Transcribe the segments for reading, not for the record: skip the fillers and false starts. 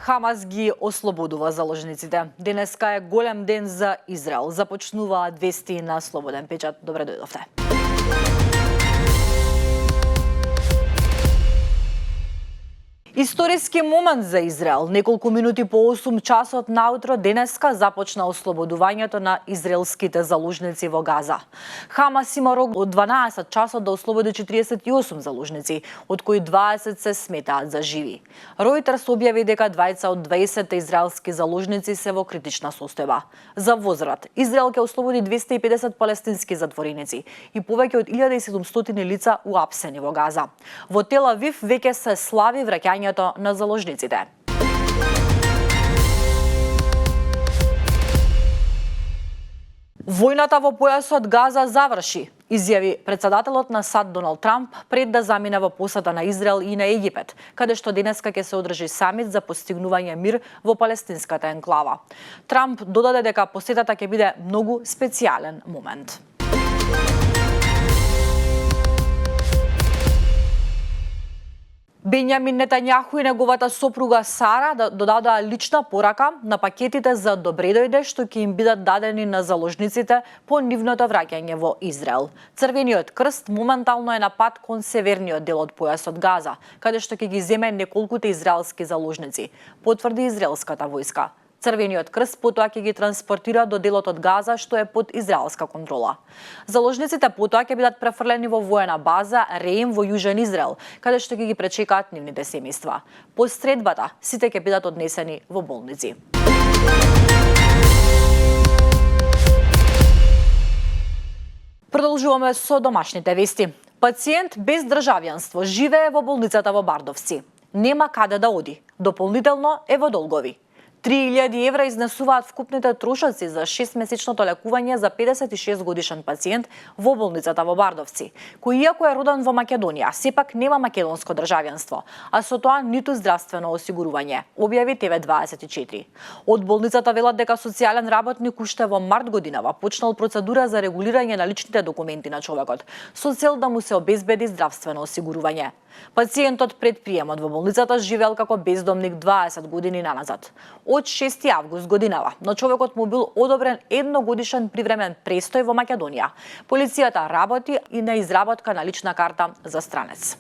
Хамас ги ослободува заложниците. Денеска е голем ден за Израел. Започнуваат вести на Слободен печат. Добре дојдовте. Историски момент за Израел. Неколку минути по 8 часот наутро денеска започна ослободувањето на израелските заложници во Газа. Хамас има рок од 12 часот да ослободи 48 заложници, од кои 20 се сметаат за живи. Ројтерс објави дека 20 од 20 израелски заложници се во критична состојба. За возврат, Израел ќе ослободи 250 палестински затвореници и повеќе од 1700 лица уапсени во Газа. Во Тел Авив веќе се слави враќањето на заложниците. Војната во појасот Газа заврши, изјави председателот на САД Доналд Трамп пред да замине во посета на Израел и на Египет, каде што денеска ќе се одржи самит за постигнување мир во палестинската енклава. Трамп додаде дека посетата ќе биде многу специјален момент. Бенјамин Нетањаху и неговата сопруга Сара додадоа лична порака на пакетите за добредојде што ќе им бидат дадени на заложниците по нивното враќање во Израел. Црвениот крст моментално е на пат кон северниот дел од појасот Газа, каде што ќе ги земе неколкуте израелски заложници, потврди израелската војска. Црвениот крст потоа ќе ги транспортира до делот од Газа што е под израелска контрола. Заложниците потоа ќе бидат префрлени во воена база Реим во јужен Израел, каде што ќе ги пречекаат нивните семејства. По средбата сите ќе бидат однесени во болници. Продолжуваме со домашните вести. Пациент без државјанство живее во болницата во Бардовци. Нема каде да оди. Дополнително е во долгови. 3000 евра изнесуваат вкупните трошоци за 6-месечното лекување за 56 годишен пациент во болницата во Бардовци, кој иако е роден во Македонија, сепак нема македонско државјанство, а со тоа ниту здравствено осигурување, објави ТВ24. Од болницата велат дека социјален работник уште во март годинава почнал процедура за регулирање на личните документи на човекот, со цел да му се обезбеди здравствено осигурување. Пациентот пред приемот во болницата живеел како бездомник 20 години наназад. Од 6 август годинава, но човекот му бил одобрен едногодишен привремен престој во Македонија. Полицијата работи и на изработка на лична карта за странец.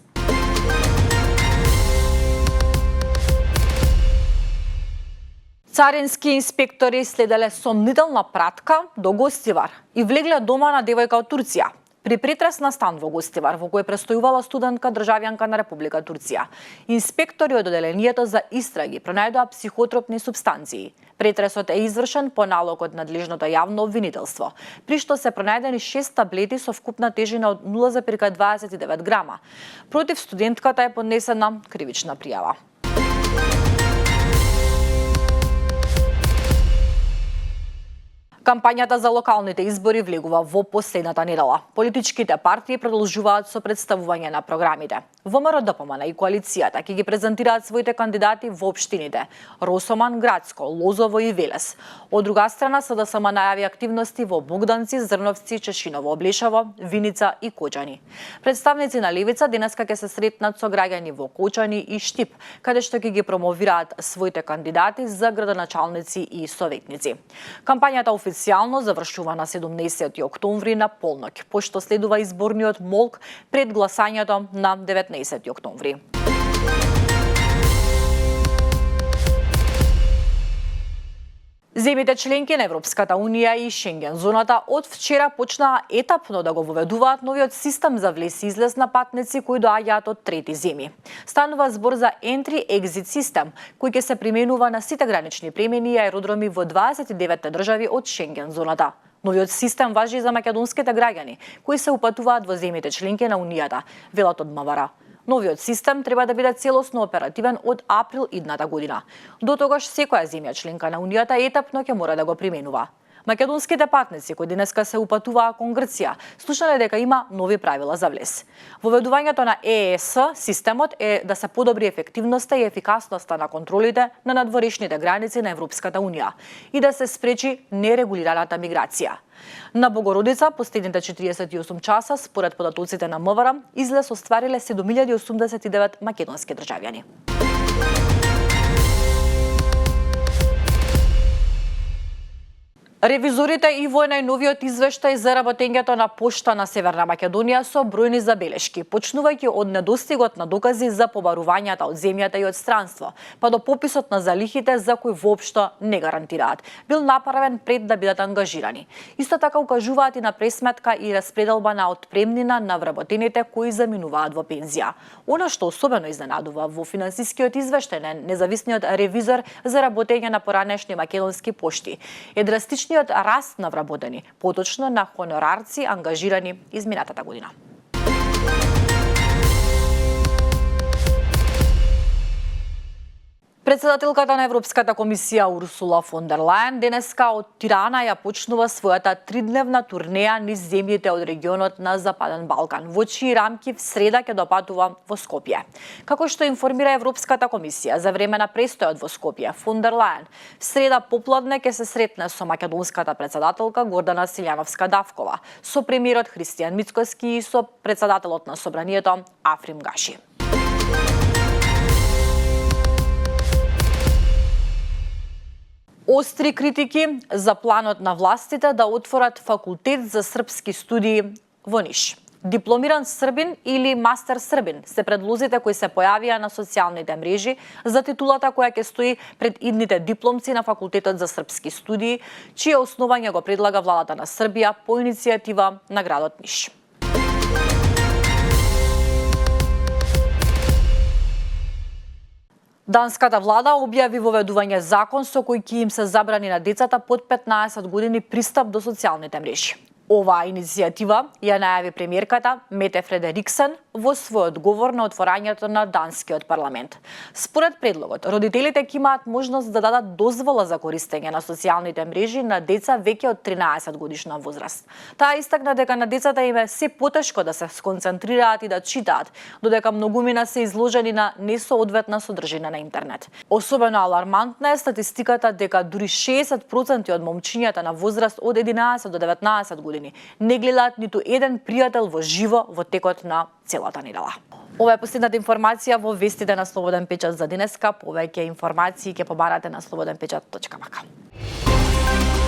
Царински инспектори следеле сомнителна пратка до Гостивар и влегле дома на девојка од Турција. При претрес на стан во Гостивар, во кој престојувала студентка државјанка на Република Турција, инспектори од оделението за истраги пронајдоа психотропни супстанции. Претресот е извршен по налог од надлежното јавно обвинителство, при што се пронајдени 6 таблети со вкупна тежина од 0,29 грама. Против студентката е поднесена кривична пријава. Кампањата за локалните избори влегува во последната недела. Политичките партии продолжуваат со представување на програмите. ВМРО ДПМН и коалицијата ќе ги презентираат своите кандидати во општините Росоман, Градско, Лозово и Велес. Од друга страна, СДСМ најави активности во Богданци, Зрновци, Чешиново, Облешево, Виница и Кочани. Представници на левица денеска ќе се сретнат со граѓани во Кочани и Штип, каде што ќе ги промовираат своите кандидати за градоначалници и советници. Кампањата официјално завршува на 17 октомври на полноќ, пошто следува изборниот молк пред гласањето на 19 октомври. Земите членки на Европската Унија и Шенген зоната од вчера почнаа етапно да го воведуваат новиот систем за влез и излез на патници кои доаѓаат од трети земји. Станува збор за Entry-Exit систем, кој ќе се применува на сите гранични премини и аеродроми во 29 држави од Шенген зоната. Новиот систем важи и за македонските граѓани кои се упатуваат во земите членки на Унијата, велат од МВР. Новиот систем треба да биде целосно оперативен од април идната година. До тогаш секоја земја членка на Унијата етапно ќе мора да го применува. Македонските патници кои денеска се упатуваа кон Грција слушнале дека има нови правила за влез. Воведувањето на ЕЕС системот е да се подобри ефективноста и ефикасноста на контролите на надворешните граници на Европската Унија и да се спречи нерегулираната миграција. На Богородица последните 48 часа, според податоците на МВР, излез оствариле 7089 македонски државјани. Ревизорите и во најновиот извештај за работењето на пошта на Северна Македонија со бројни забелешки, почнувајќи од недостигот на докази за побарувањата од земјата и од странство, па до пописот на залихите за кои воопшто не гарантираат, бил направен пред да бидат ангажирани. Исто така укажуваат и на пресметка и распределба на отпремнина на вработените кои заминуваат во пензија. Она што особено изненадува во финансискиот извештај на независниот ревизор за работење на поранешни македонски пошти е драстичниот раст на вработени, поточно на хонорарци ангажирани изминатата година. Председателката на Европската комисија Урсула фон дер Лајен денеска од Тирана ја почнува својата 3-дневна турнеја низ земјите од регионот на Западен Балкан, во чии рамки в среда ќе допатува во Скопје. Како што информира Европската комисија за време на престојот во Скопје, фон дер Лајен в среда попладне ќе се сретне со македонската председателка Гордана Силјановска-Давкова, со премиерот Христијан Мицкоски и со председателот на собранието Африм Гаши. Остри критики за планот на властите да отворат факултет за српски студии во Ниш. Дипломиран србин или мастер србин се предлозите кои се појавија на социјалните мрежи за титулата која ќе стои пред идните дипломци на Факултетот за српски студии, чие основање го предлага владата на Србија по иницијатива на градот Ниш. Данската влада објави воведување закон со кој ќе им се забрани на децата под 15 години пристап до социјалните мрежи. Оваа иницијатива ја најави премиерката Мете Фредериксен во својот говор на отворањето на данскиот парламент. Според предлогот, родителите ќе имаат можност да дадат дозвола за користење на социјалните мрежи на деца веќе од 13 годишна возраст. Таа истакна дека на децата им е се потешко да се сконцентрираат и да читаат, додека многумина се изложени на несоодветна содржина на интернет. Особено алармантна е статистиката дека дури 60% од момчињата на возраст од 11 до 19 години не гледаат ниту еден пријател во живо во текот на целата недела. Ова е последната информација во вестите на Слободен печат за денеска. Повеќе информации ќе побарате на slobodенpečat.mk.